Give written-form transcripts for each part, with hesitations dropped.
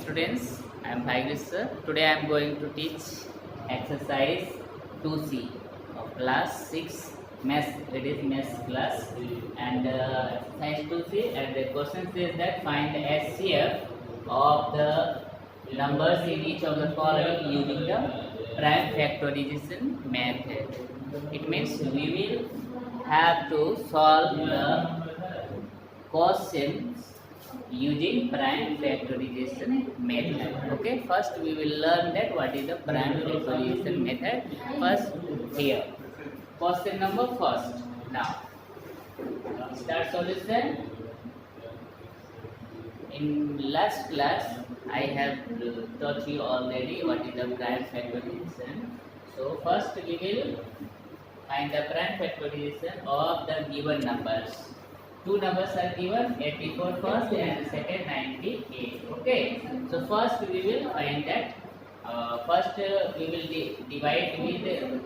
students, I am Bhaigresh sir. Today I am going to teach exercise 2C of class 6 math. It is math class and exercise 2C, and the question says that find the HCF of the numbers in each of the following using the prime factorization method. It means we will have to solve the questions using prime factorization method. Okay, first we will learn that what is the prime factorization method. First here, question number first. Now start solution. In last class I have taught you already what is the prime factorization. So first we will find the prime factorization of the given numbers. Two numbers are given, 84 first and second 98. Okay, so first we will find that. First we will divide with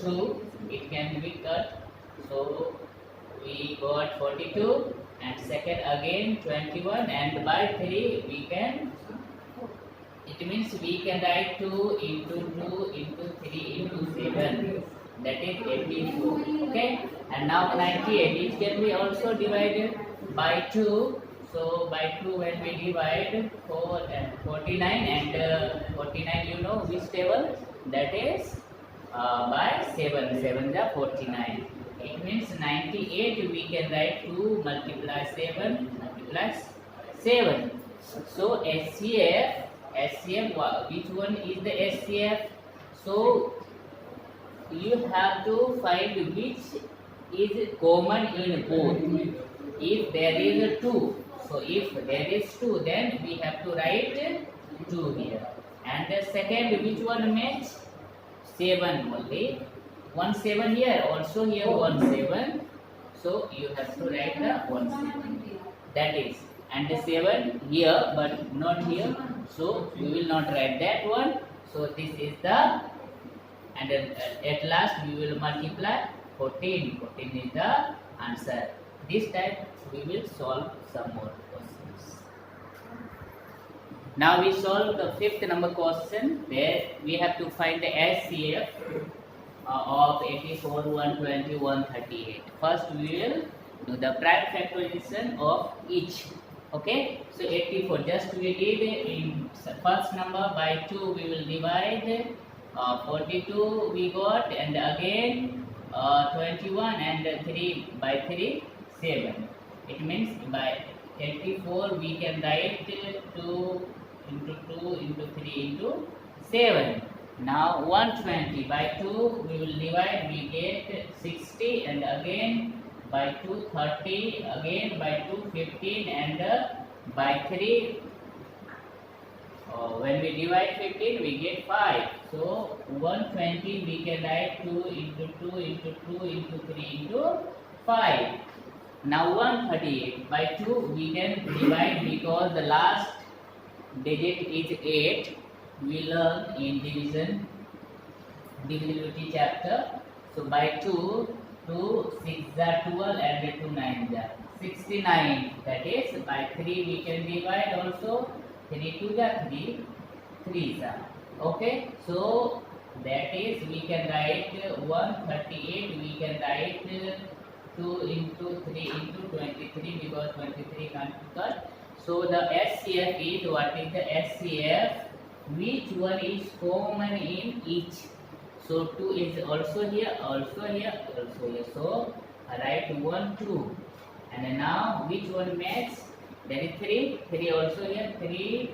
2. It can be cut. So we got 42, and second again 21, and by 3 we can. It means we can write 2 into 2 into 3 into 7. That is 84. Okay, and now 98, it can be also divided by 2. So by 2 when we divide 4 and 49, and 49 you know which table, that is by 7. 7 is 49. It means 98 we can write 2 multiply 7 multiply 7. So HCF, which one is the HCF? So you have to find which is common in both. If there is a 2, so if there is 2, then we have to write 2 here. And the second, which one match? 7 only. 1 7 here, also here 1 7. So you have to write the 1 7. That is, and the 7 here, but not here. So we will not write that one. So this is the. And then at last we will multiply 14. 14 is the answer. This time we will solve some more questions. Now we solve the fifth number question, where we have to find the HCF of 84, 120, 138. First we will do the prime factorization of each. Okay, so 84 just we did in first number by 2 we will divide. 42 we got, and again 21, and 3 by 3 7. It means by 84 we can write 2 into 2 into 3 into 7. Now 120 by 2 we will divide, we get 60, and again by 2 30, again by 2 15, and by 3 when we divide 15 we get 5. So 120 we can write 2 into 2 into 2 into 3 into 5. Now 138 by 2 we can divide, because the last digit is 8. We learn in divisibility chapter. So by 2, 2 6 are 12, and 2 9 are 69. That is, by 3 we can divide also. 3 2 are 3, 3 are. Okay, so that is we can write 138. We can write 2 into 3 into 23, because 23 can't be cut. So the HCF is, what is the HCF? Which one is common in each? So 2 is also here, also here, also here. So I write 1 2, and now which one match? That is 3. 3 also here, 3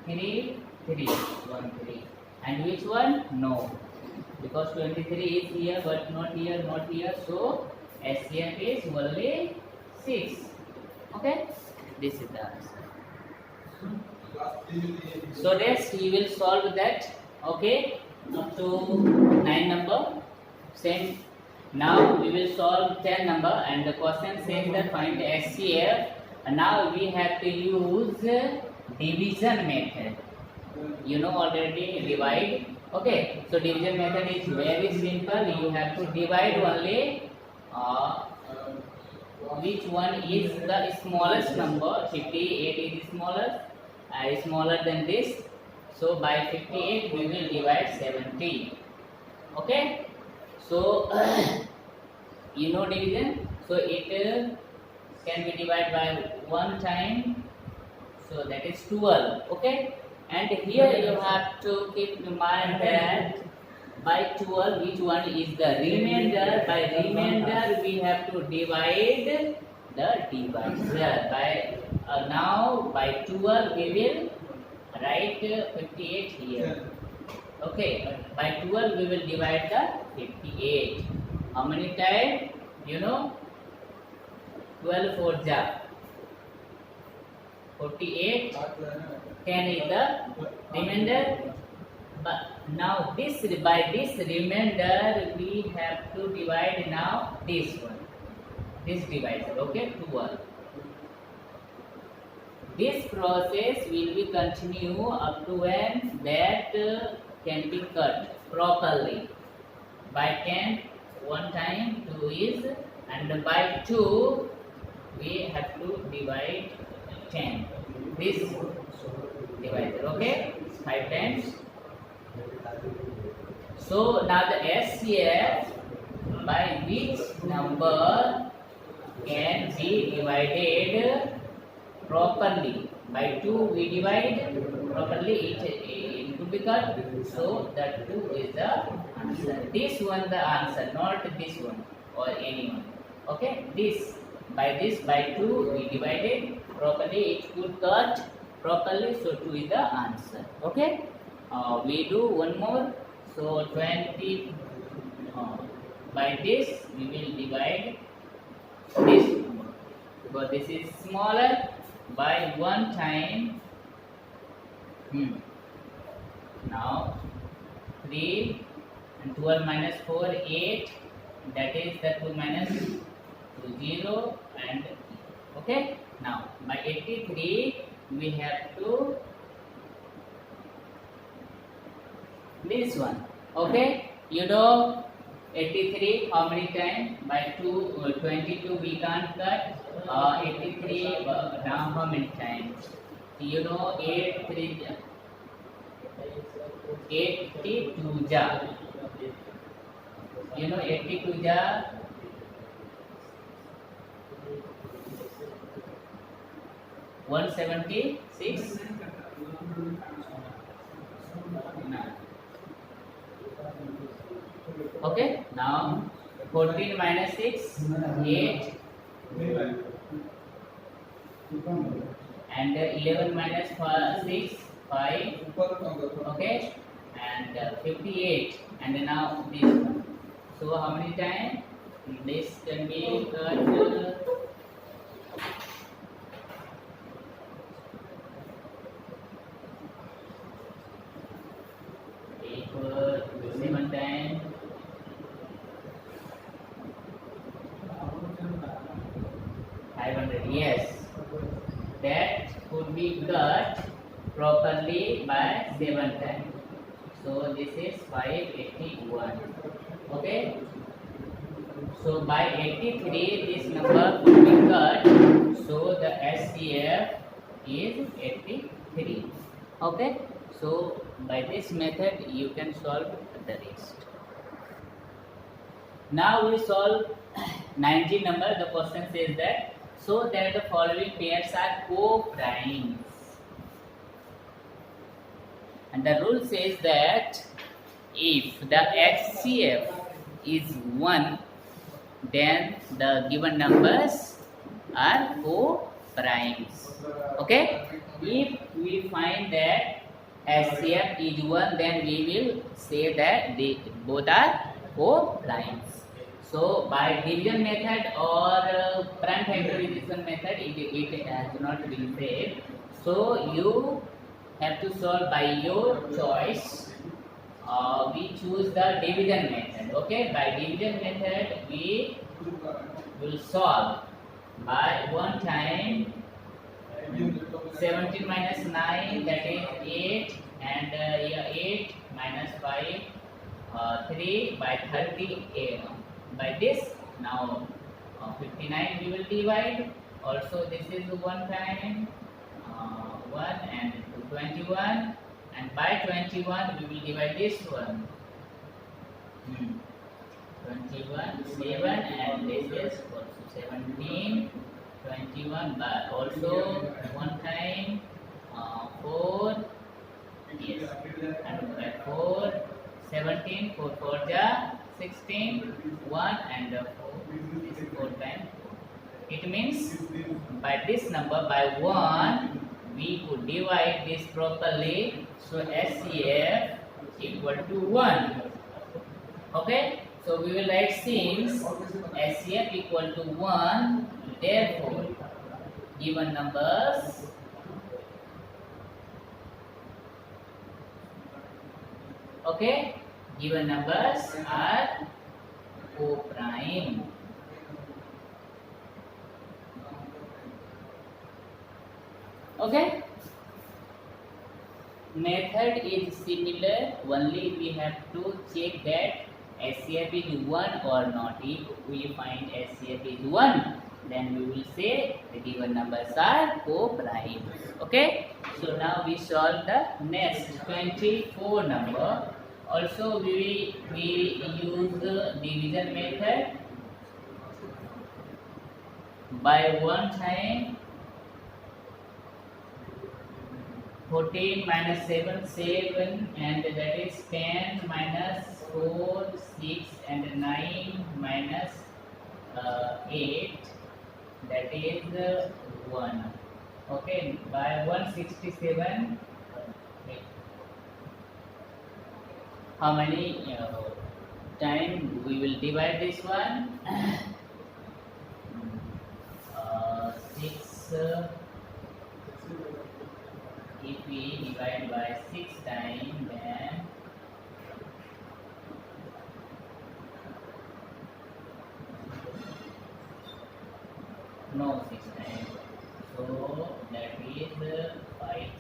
3 3 1 3. And which one? No, because 23 is here but not here, not here. So HCF is only 6. Okay, this is the answer. So next we will solve that. Okay, up to 9 number. Same. Now we will solve 10 number, and the question says that find HCF. And now we have to use division method. You know already, divide. Okay, so division method is very simple. You have to divide only which one is the smallest number. 58 is smallest, smaller than this. So by 58 we will divide 70. Okay. So you know division. So it can be divided by one time. So that is 12. Okay. And here you have to keep in mind that by 12 which one is the remainder. By remainder we have to divide the divisor. By now by 12 we will write 58 here. Okay, by 12 we will divide the 58. How many times? You know, 12 4 ja 48. 10 is the remainder. But now this, by this remainder we have to divide now this one, this divisor. Okay, 12. This process will be continue up to when that can be cut properly. By 10 one time 2 is, and by 2 we have to divide 10. This divisor. Okay, 5 times. So now the SCF, by which number can be divided properly. By 2 we divide properly, it will be cut. So that 2 is the answer. This one the answer, not this one or any one. Okay, this by 2 we divided properly, it could cut properly. So 2 is the answer. Okay, we do one more. So 20 by this we will divide this number because this is smaller. By one time now 3 and 12 minus 4 8, that is the 2 minus 2 0, and okay, now by 83 we have to this one. Okay, you know 83 how many times? By 22 we can't cut. 83 now how many times? You know 82 ja. You know 82 ja 176. Okay, now 14 minus 6 8, and 11 minus 6 5. Okay, and 58, and now this one. So how many times? This can be cut 7 times. 500. Yes, that could be cut properly by 7 times. So this is 581. Okay, so by 83 this number could be cut. So the SCF is 83. Okay, so by this method you can solve the rest. Now we solve 19 number. The question says that so that the following pairs are co-primes, and the rule says that if the HCF is 1, then the given numbers are co-primes. Okay, if we find that HCF is 1, then we will say that they both are co-primes. So by division method or prime factorization method, it has not been said. So you have to solve by your choice. We choose the division method. Okay, by division method we will solve by one time 17 minus 9, that is 8, and 8 minus 5 3 by 30. By this now 59 we will divide. Also this is one time 1 and 21, and by 21 we will divide this one. 21, 7, and this is also 17, 21, but also one time 4, yes, and by 4, 17, 4 4 ja, 16, 1 and 4 is 4 times 4. It means by this number, by 1, we could divide this properly. So SCF equal to 1. Okay, so we will write since SCF equal to 1, therefore given numbers are co-prime. Okay, method is similar, only we have to check that SCF is 1 or not. If we find SCF is 1, then we will say the given numbers are co-prime. Okay, so now we solve the next 24 number. Also we use the division method. By one time 14 minus 7, 7, and that is 10 minus 4, 6, and 9 minus 8, that is 1. Okay, by 167, how many time we will divide this one? 6. If we divide by 6 times, then no 6 times. So that is 5.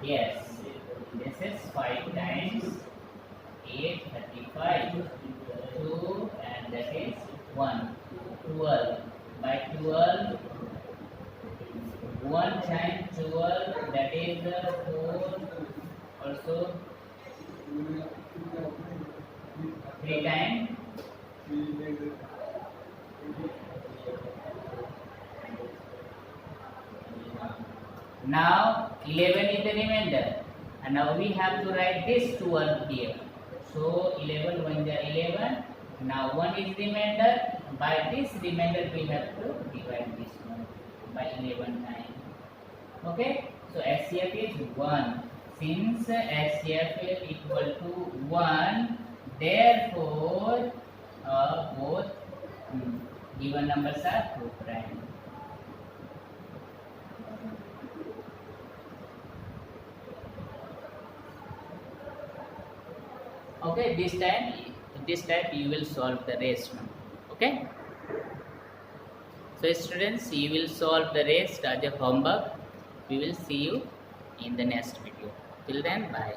Yes, this is 5 times 8, 35, 2, and that is 1, 12. By 12, 1 times 12, that is 4, also 3 times. Now 11 is the remainder, and now we have to write this 12 here. So 11 1 is 11. Now 1 is remainder. By this remainder we have to divide this one by 11 times. Okay, so SCF is 1. Since SCF is equal to 1, therefore both given numbers are co-prime. Okay, this time you will solve the rest now. Okay, so students, you will solve the rest as a homework. We will see you in the next video. Till then, bye.